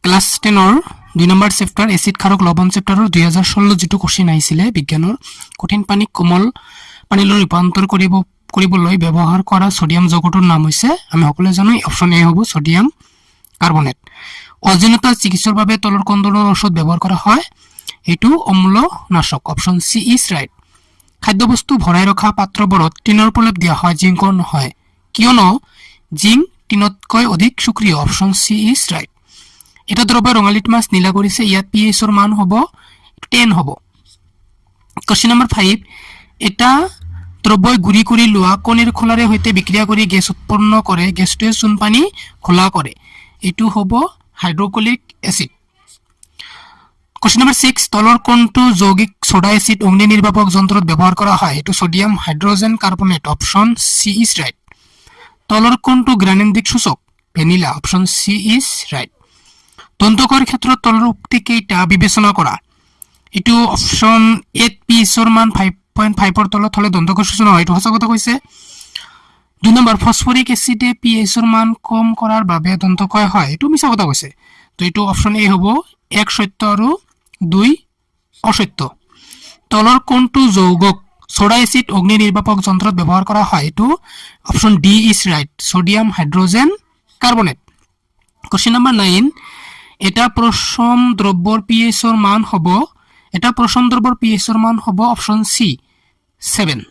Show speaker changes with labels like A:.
A: Class 10ৰ 2 number chapter acid ক্ষাৰক লৱণ চেপ্টাৰৰ 2016 যেটো question আহিছিলে বিজ্ঞানৰ কঠিন পানীক কোমল পানীলৈ ৰূপান্তৰ কৰিবলৈ ব্যৱহাৰ কৰা সোডিয়াম যৌগটোৰ নাম হৈছে আমি সকলোৱে জানো অপচন এ হ'ব সোডিয়াম কাৰ্বনেট। অজীৰ্ণতা চিকিৎসাৰ বাবে তলৰ কোনটোৰ ঔষধ ব্যৱহাৰ কৰা হয় এটো অম্লনাশক অপচন সি ইজ ৰাইট। খাদ্যবস্তু ভৰাই ৰখা পাত্ৰবোৰত টিনৰ প্ৰলেপ দিয়া হয় জিংকৰ নহয় কিয়নো জিং টিনতকৈ অধিক সক্ৰিয় অপচন সি ইজ ৰাইট। এটা দ্ৰব্য ৰঙালীত মাছ নীলা কৰিছে ইয়াত pH ৰ মান হ'ব 10 হ'ব। কোশ্চেন নম্বৰ 5 এটা দ্ৰব্যই গুৰি কৰি লোৱা কণীৰ খোলাৰে সৈতে বিক্ৰিয়া কৰি গেছ উৎপন্ন কৰে গেছটোৱে চূণ পানী খোলা কৰে এটো হ'ব হাইড্ৰক্লোৰিক এসিড। কোশ্চেন নম্বৰ 6 তলৰ কোনটো যৌগিক সোডা এসিড অগ্নি নিৰ্বাপক যন্ত্ৰত ব্যৱহাৰ কৰা হয় এটো sodium hydrogen carbonate option C is right. তলৰ কোনটো গ্ৰানেন্দিক সূচক vanilla option C is right. দন্তকৰ ক্ষেত্ৰত তলৰ উক্তি কেইটা বিবেচনা কৰা এটো অপচন 8 pH ৰ মান 5.5 ৰ তলত হলে দন্তকৰ সূচনা হয় এটো সঁচা কথা কৈছে। 2 নম্বৰ ফসফৰিক এসিডে pH ৰ মান কম কৰাৰ বাবে দন্তক্ষয় হয় এটো মিছা কথা কৈছে তো এটো অপচন এ হ'ব 1 সত্য আৰু 2 অসত্য। তলৰ কোনটো যৌগক সোডা এসিড অগ্নি নিৰ্বাপক যন্ত্ৰত ব্যৱহাৰ কৰা হয় এটো option D is right sodium hydrogen carbonate. Question number 9 এটা প্ৰথম দ্ৰব্যৰ pH ৰ মান হ'ব অপচন সি 7।